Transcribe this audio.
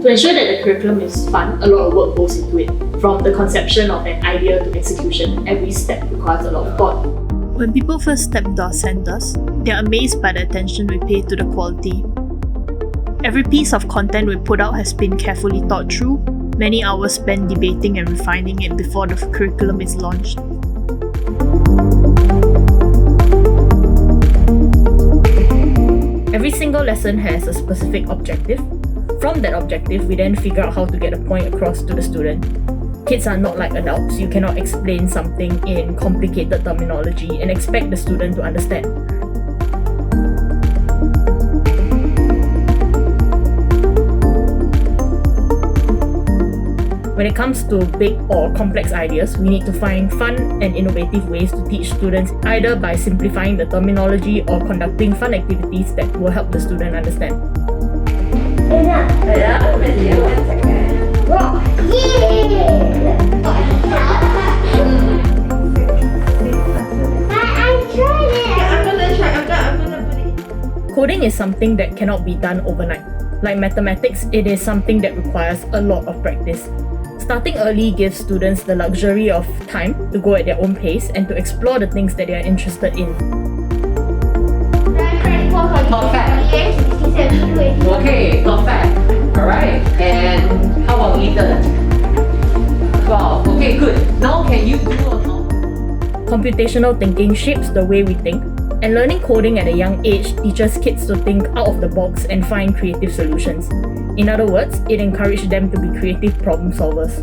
To ensure that the curriculum is fun, a lot of work goes into it. From the conception of an idea to execution, every step requires a lot of thought. When people first step into our centres, they are amazed by the attention we pay to the quality. Every piece of content we put out has been carefully thought through, many hours spent debating and refining it before the curriculum is launched. Every single lesson has a specific objective. From that objective, we then figure out how to get a point across to the student. Kids are not like adults. You cannot explain something in complicated terminology and expect the student to understand. When it comes to big or complex ideas, we need to find fun and innovative ways to teach students, either by simplifying the terminology or conducting fun activities that will help the student understand. Coding is something that cannot be done overnight. Like mathematics, it is something that requires a lot of practice. Starting early gives students the luxury of time to go at their own pace and to explore the things that they are interested in. Okay, perfect. Alright, and how about Ethan? 12. Okay, good. Now can you do a Computational thinking shapes the way we think, and learning coding at a young age teaches kids to think out of the box and find creative solutions. In other words, it encourages them to be creative problem solvers.